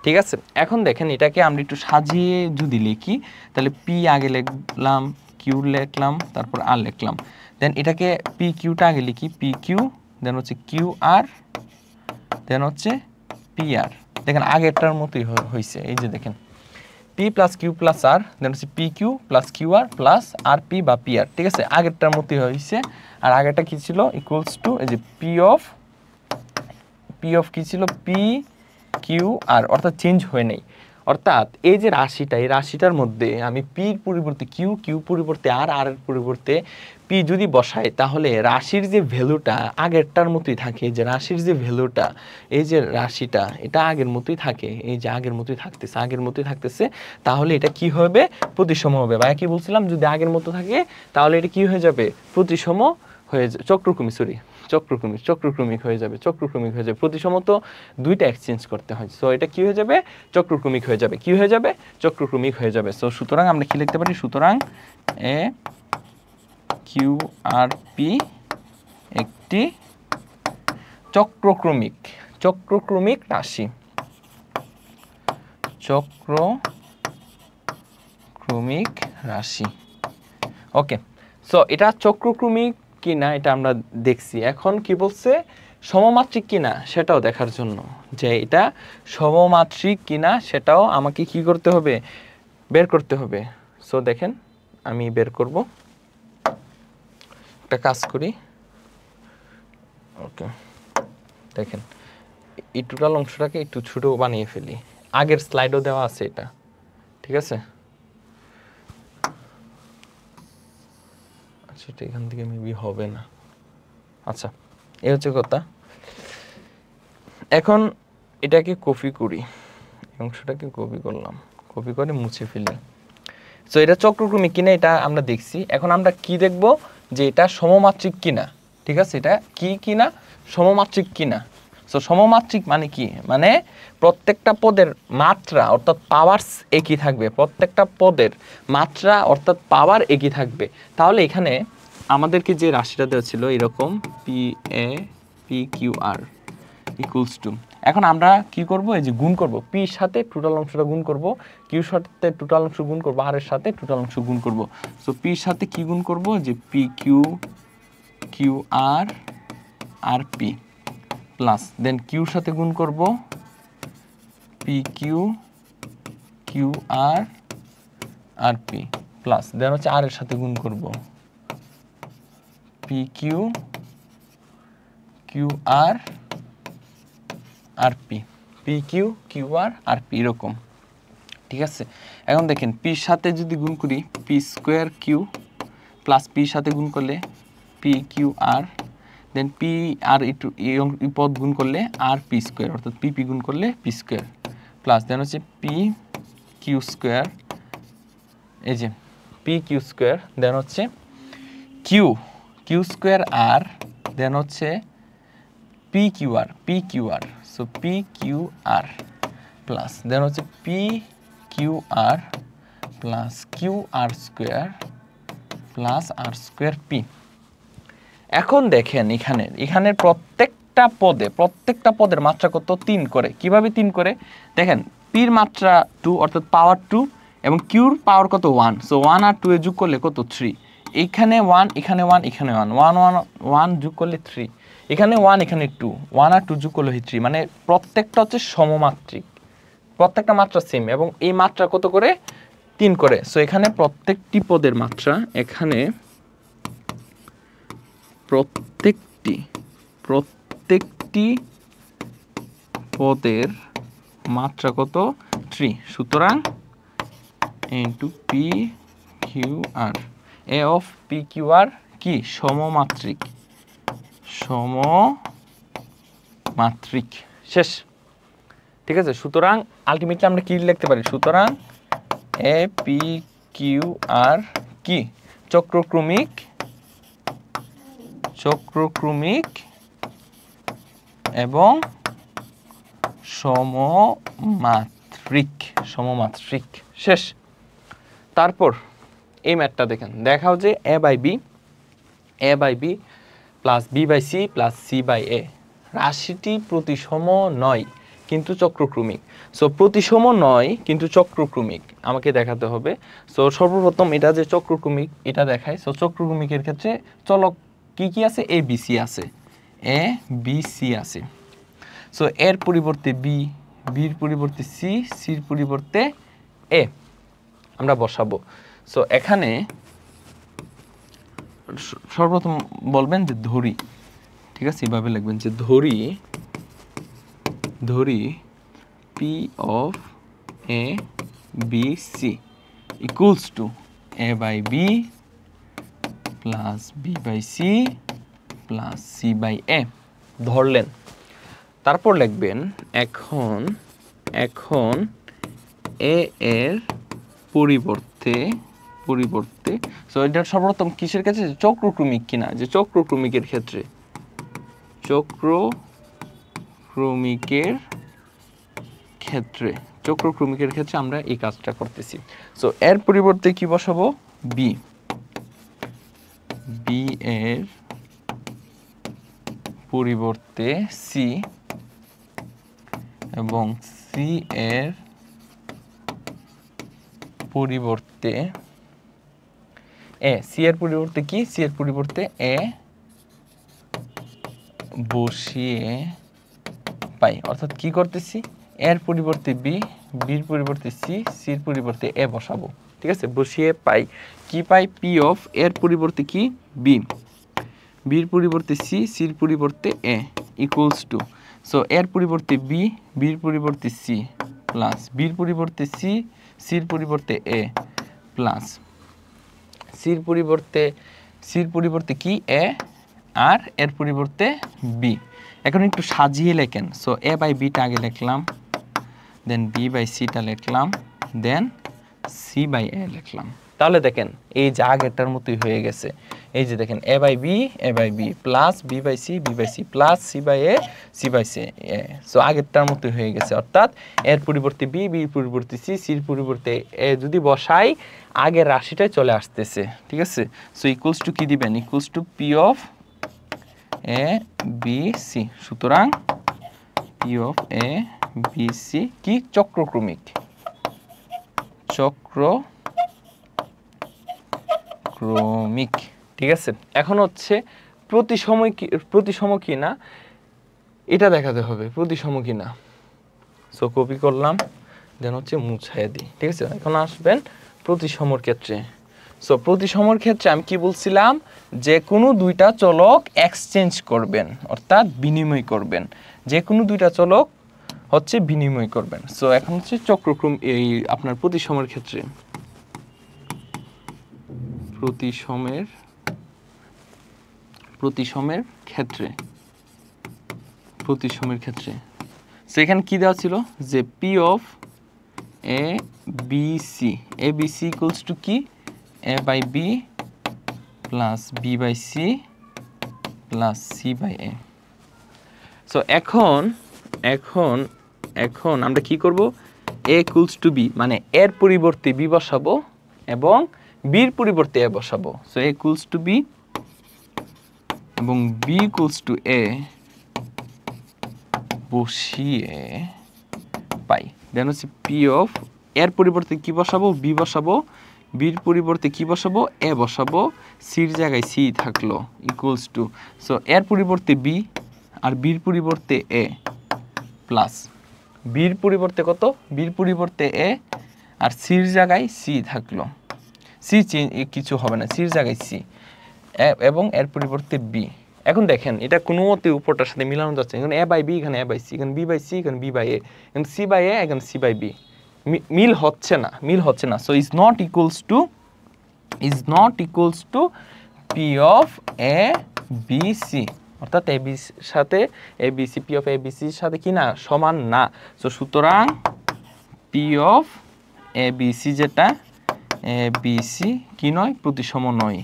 ঠিক আছে, এখন দেখেন এটাকে আমরা একটু সাজিয়ে যদি লিখি, তাহলে পি আগে লিখলাম, কিউ লিখলাম, তারপর আর লিখলাম, দেন এটাকে পি কিউটা আগে লিখি, পি কিউ, দেন হচ্ছে কিউ আর, দেন হচ্ছে পি আর। দেখেন আগেরটার মতোই হয়েছে, এই যে দেখেন পি প্লাস কিউ প্লাস আর, দেন হচ্ছে P Q plus Q R plus R P বা পি আর। ঠিক আছে, আগেরটার মতোই হয়েছে। আর আগেরটা কি ছিল? ইকুয়ালস টু এই যে পি অফ কি ছিল? পি কিউ আর, অর্থাৎ চেঞ্জ হয় নাই। অর্থাৎ এই যে রাশিটা, এই রাশিটার মধ্যে আমি পির পরিবর্তে কিউ, কিউ পরিবর্তে আর, আর এর পরিবর্তে পি যদি বসাই, তাহলে রাশির যে ভ্যালুটা আগেরটার মতোই থাকে। যে রাশির যে ভ্যালুটা, এই যে রাশিটা, এটা আগের মতোই থাকে, এই যে আগের মতোই থাকতেছে, আগের মতোই থাকতেছে। তাহলে এটা কি হবে? প্রতিসম হবে। ভাই কি বলছিলাম, যদি আগের মতো থাকে তাহলে এটা কি হয়ে যাবে? প্রতিসম হয়ে যাবে, চক্রক্রমিক, সরি চক্রক্রমিক হয়ে যাবে, চক্রক্রমিক হয়ে যাবে। প্রতিসম তো দুইটা এক্সচেঞ্জ করতে হয়, সো এটা কি হয়ে যাবে? চক্রক্রমিক হয়ে যাবে। কি হয়ে যাবে? চক্রক্রমিক হয়ে যাবে। সো সুতরাং আমরা কি লিখতে পারি? সুতরাং এ কিউ আর পি একটি চক্রক্রমিক রাশি, চক্রক্রমিক রাশি। ওকে, সো এটা চক্রক্রমিক কিনা এটা আমরা দেখছি। এখন কি বলছে? সমমাত্রিক কিনা সেটাও দেখার জন্য, যে এটা সমমাত্রিক কিনা সেটাও আমাকে কি করতে হবে? বের করতে হবে। সো দেখেন, আমি বের করব, একটা কাজ করি। ওকে, দেখেন এই টোটাল অংশটাকে একটু ছোট বানিয়ে ফেলি। আগের স্লাইডও দেওয়া আছে এটা, ঠিক আছে? আচ্ছা, এটা এখান থেকে মেবি হবে না। আচ্ছা, এই হচ্ছে কথা। এখন এটাকে কপি করি, অংশটাকে কপি করলাম, কপি করে মুছে ফেলি। সো এটা চক্রক্রমিক কিনা এটা আমরা দেখছি। এখন আমরা কি দেখব? যে এটা সমমাত্রিক কিনা, ঠিক আছে? এটা কি কিনা? সমমাত্রিক কিনা। সো সমমাত্রিক মানে কি? মানে প্রত্যেকটা পদের মাত্রা অর্থাৎ পাওয়ার একই থাকবে, প্রত্যেকটা পদের মাত্রা অর্থাৎ পাওয়ার একই থাকবে। তাহলে এখানে আমাদেরকে যে রাশিটা দেওয়া ছিল এরকম P A P Q R equals to, এখন আমরা কি করব? এই যে গুণ করব, পির সাথে টোটাল অংশটা গুণ করব, কিউর সাথে টোটাল অংশ গুণ করব, আর এর সাথে টোটাল অংশ গুণ করব। সো পির সাথে কি গুণ করব? যে পি কিউ, কিউ আর, আর পি, প্লাস দেন কিউর সাথে গুণ করব পি কিউ, কিউ আর, আর পি, প্লাস দেন হচ্ছে আর এর সাথে গুণ করব পি কিউ, কিউ আর, আর P, P Q, Q R, আর পি, এরকম, ঠিক আছে? এখন দেখেন পির সাথে যদি গুণ করি পি স্কোয়ার কিউ, প্লাস পির সাথে গুণ করলে পি কিউ আর, দেন পি আর একটু এই পদ গুণ করলে আর পি স্কোয়ার, অর্থাৎ পি পি গুণ করলে পি স্কোয়ার, প্লাস দেন হচ্ছে পি কিউ স্কোয়ার, এই যে পি কিউ স্কোয়ার, দেন হচ্ছে কিউ, কিউ স্কোয়ার আর, দেন হচ্ছে P Q R, P Q R, so P Q R, plus দেন হচ্ছে P Q R plus Q আর square plus আর square P. এখন দেখেন এখানের প্রত্যেকটা পদের মাত্রা কত? 3 করে। কিভাবে 3 করে? দেখেন পির মাত্রা 2 অর্থাৎ পাওয়ার 2 এবং কিউর পাওয়ার কত? 1। সো 1 আর 2 এ যোগ করলে কত? 3। এখানে 1, এখানে 1, এখানে 1, 1 1 1 যোগ করলে 3, এখানে 1, এখানে 2, 1 আর 2 যোগ করলে 3। মানে প্রত্যেকটা হচ্ছে সমমাত্রিক, প্রত্যেকটা মাত্রা সেম, এবং এই মাত্রা কত করে? 3 করে। সো এখানে প্রত্যেকটি পদের মাত্রা, এখানে প্রত্যেকটি পদের মাত্রা কত? 3। সুতরাং into p Q r, a of P Q r কি? সমমাত্রিক, সমমাত্রিক। শেষ, ঠিক আছে? সুতরাং আলটিমেটলি আমরা কি লিখতে পারি? সুতরাং এ পি কিউ আর কি? চক্রক্রমিক এবং সমমাত্রিক। শেষ। তারপর এই ম্যাথটা দেখেন, দেখাও যে a by b plus b by c plus c by a রাশিটি প্রতিসম নয় কিন্তু চক্রক্রমিক। সো প্রতিসম নয় কিন্তু চক্রক্রমিক আমাকে দেখাতে হবে। সো সর্বপ্রথম এটা যে চক্রক্রমিক এটা দেখায়। সো চক্রক্রমিকের ক্ষেত্রে চলক কি কি আছে? এ বি সি আছে, এ বি সি আছে। সো এর পরিবর্তে বি, বির পরিবর্তে সি, সির পরিবর্তে এ আমরা বসাবো। সো এখানে সর্বপ্রথম বলবেন যে ধরি, ঠিক আছে? এভাবে লিখবেন যে ধরি p of A B c equals to a by b plus b by c plus c by a ধরলেন। তারপর লিখবেন এখন এ এর পরিবর্তে সো এটা সর্বপ্রথম কিসের কাছে, চক্রক্রমিক কিনা, যে চক্রক্রমিকের ক্ষেত্রে আমরা এই কাজটা করতেছি। সো এর পরিবর্তে কি বসাবো, বি এর পরিবর্তে সি এবং সি এর পরিবর্তে এ, সি এর পরিবর্তে কি, সি এর পরিবর্তে এ বসিয়ে পাই, অর্থাৎ কি করতেছি, এর পরিবর্তে বি, বির পরিবর্তে সি, সির পরিবর্তে এ বসাবো। ঠিক আছে, বসিয়ে পাই কি পাই, পি অফ এর পরিবর্তে কি বি, বির পরিবর্তে সি, সির পরিবর্তে এ ইকুয়ালস টু, সো এর পরিবর্তে বি, বির পরিবর্তে সি প্লাস বির পরিবর্তে সি, সির পরিবর্তে এ প্লাস সির পরিবর্তে কি এ আর এর পরিবর্তে বি। এখন একটু সাজিয়ে লেখেন। সো এ বাই বিটা আগে লিখলাম, দেন বি বাই সিটা লিখলাম, দেন সি বাই এ লিখলাম। তাহলে দেখেন এই যে আগেরটার মতোই হয়ে গেছে। এই যে দেখেন a by b plus b by c plus c by a so আগেরটার মতোই হয়ে গেছে, অর্থাৎ এর পরিবর্তে বি, বির পরিবর্তে সি, সির পরিবর্তে এ যদি বসাই আগের রাশিটাই চলে আসতেছে। ঠিক আছে, সো ইকুয়ালস টু কি দিবেন, equals to p of A B c. সুতরাং P of A B c কি, চক্রক্রমিক। ঠিক আছে, এখন হচ্ছে প্রতিসম কি না এটা দেখাতে হবে, প্রতিসম কি না। সো কপি করলাম, দেন হচ্ছে মুছাইয়া দিই। ঠিক আছে, এখন আসবেন প্রতিসমর ক্ষেত্রে। সো প্রতিসমর ক্ষেত্রে আমি কি বলছিলাম, যে কোনো দুইটা চলক এক্সচেঞ্জ করবেন, অর্থাৎ বিনিময় করবেন, যে কোনো দুইটা চলক হচ্ছে বিনিময় করবেন। সো এখন হচ্ছে চক্রক্রম এই আপনার প্রতিসমের ক্ষেত্রে সেখানে কি দেওয়া ছিল, যে p of A B c equals to কি, a by b plus b by c plus c by a. So এখন আমরা কি করব, এ ইকুয়ালস টু বি মানে এর পরিবর্তে বি বসাবো এবং বির পরিবর্তে এ বসাবো। So A equals to B এবং বি ইকুয়ালস টু এ বসিয়ে পাই, দেন হচ্ছে পি অফ এর পরিবর্তে কি বসাবো, বি বসাবো, বির পরিবর্তে কি বসাবো, এ বসাবো, সির জায়গায় সি থাকলো ইকুয়ালস টু, সো এর পরিবর্তে বি আর বির পরিবর্তে এ প্লাস বির পরিবর্তে কত, বির পরিবর্তে এ আর সির জায়গায় সি থাকলো, সি কিছু হবে না, সির জায়গায় সি এবং এর পরিবর্তে বি। এখন দেখেন এটা কোনো মতে উপরটার সাথে মিলানো যাচ্ছে, এখানে এ বাই বি, এখানে এ বাই সি, এখানে বি বাই সি, এখানে বি বাই এ, এখানে সি বাই এ, এখানে সি বাই বি, মিল হচ্ছে না। So is not equals to p of A B c, অর্থাৎ এ বি সাথে a B c, p of A b সির সাথে কি না, সমান না। সো সুতরাং P of A B C যেটা, এ বি সি কি নয়, প্রতিসম নয়।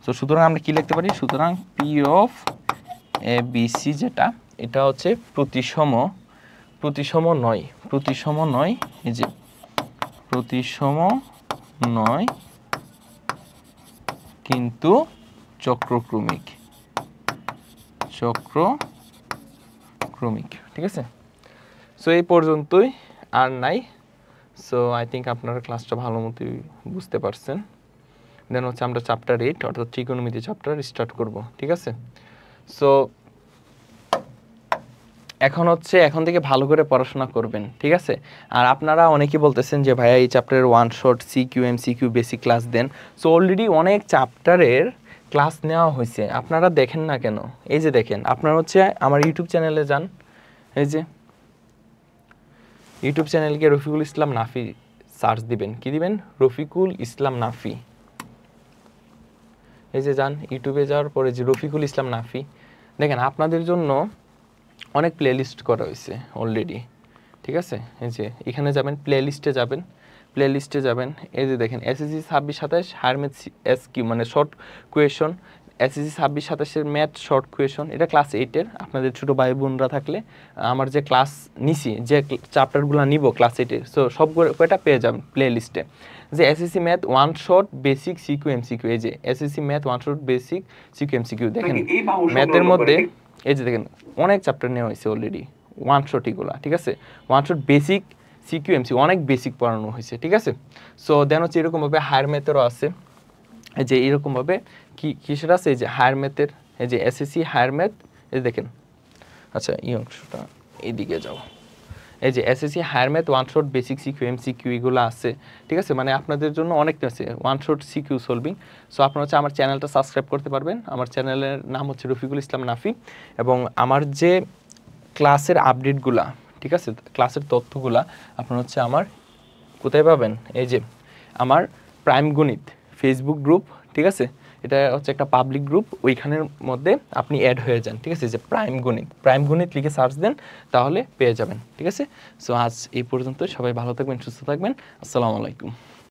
তো সুতরাং আমরা কি লিখতে পারি, সুতরাং P of A B C যেটা, এটা হচ্ছে প্রতিসম নয়, এই যে প্রতিসম নয় কিন্তু চক্রক্রমিক। ঠিক আছে, সো এই পর্যন্তই, আর নাই। সো আই থিঙ্ক আপনারা ক্লাসটা ভালো মতোই বুঝতে পারছেন। দেন হচ্ছে আমরা চ্যাপ্টার 8 অর্থাৎ ত্রিকোণমিতি চ্যাপ্টার স্টার্ট করব। ঠিক আছে, সো এখন থেকে ভালো করে পড়াশোনা করবেন। ঠিক আছে, আর আপনারা অনেকেই বলতেছেন যে ভাইয়া এই চ্যাপ্টারের one shot CQ MCQ basic class দেন। সো অলরেডি অনেক চ্যাপ্টারের ক্লাস নেওয়া হয়েছে, আপনারা দেখেন না কেন? এই যে দেখেন, আপনারা হচ্ছে আমার ইউটিউব চ্যানেলে যান, এই যে ইউটিউব চ্যানেলকে রফিকুল ইসলাম নাফি সার্চ দিবেন, কি দিবেন? রফিকুল ইসলাম নাফি। এই যে যান ইউটিউবে যাওয়ার পরে যে রফিকুল ইসলাম নাফি, দেখেন আপনাদের জন্য অনেক প্লেলিস্ট করা হয়েছে অলরেডি, ঠিক আছে? এই যে এখানে যাবেন, প্লেলিস্টে যাবেন, প্লেলিস্টে যাবেন, এই যে দেখেন এসএসসি 26-27 হায়ার ম্যাথ এসকিউ মানে শর্ট কোয়েশন, এসএসসি 26-27-এর ম্যাথ শর্ট কোয়েশন, এটা ক্লাস 8-এর। আপনাদের ছোটো ভাই বোনরা থাকলে আমার যে ক্লাস নিছি, যে চ্যাপ্টারগুলো নিব ক্লাস 8-এর, সো সব কয়টা পেয়ে যাবেন প্লে লিস্টে। যে SSC math one short basic CQ MCQ, এই যে SSC math one short basic CQ MCQ, দেখেন ম্যাথের মধ্যে এই যে দেখেন অনেক চ্যাপ্টার নেওয়া হয়েছে অলরেডি ওয়ান শর্টইগুলো, ঠিক আছে? One short basic CQ MCQ অনেক বেসিক পড়ানো হয়েছে, ঠিক আছে? সো দেন হচ্ছে এরকমভাবে হায়ার ম্যাথেরও আছে, এই যে এরকমভাবে কিসের আছে, এই যে হায়ার ম্যাথের, এই যে এসএসসি হায়ার ম্যাথ, এই দেখেন। আচ্ছা এই অংশটা এইদিকে যাও, এই যে SSC higher math one short basic CQ MCQ এগুলো আছে, ঠিক আছে? মানে আপনাদের জন্য অনেকটা আছে one short CQ solving. So আপনারা হচ্ছে আমার চ্যানেলটা সাবস্ক্রাইব করতে পারবেন। আমার চ্যানেলের নাম হচ্ছে রফিকুল ইসলাম নাফি, এবং আমার যে ক্লাসের আপডেটগুলা, ঠিক আছে, ক্লাসের তথ্যগুলা আপনারা হচ্ছে আমার কোথায় পাবেন? এই যে আমার প্রাইম গণিত ফেসবুক গ্রুপ, ঠিক আছে? এটা হচ্ছে একটা পাবলিক গ্রুপ, ওইখানের মধ্যে আপনি অ্যাড হয়ে যান, ঠিক আছে? যে প্রাইম গণিত লিখে সার্চ দেন, তাহলে পেয়ে যাবেন, ঠিক আছে? সো আজ এই পর্যন্ত, সবাই ভালো থাকবেন, সুস্থ থাকবেন, আসসালামু আলাইকুম।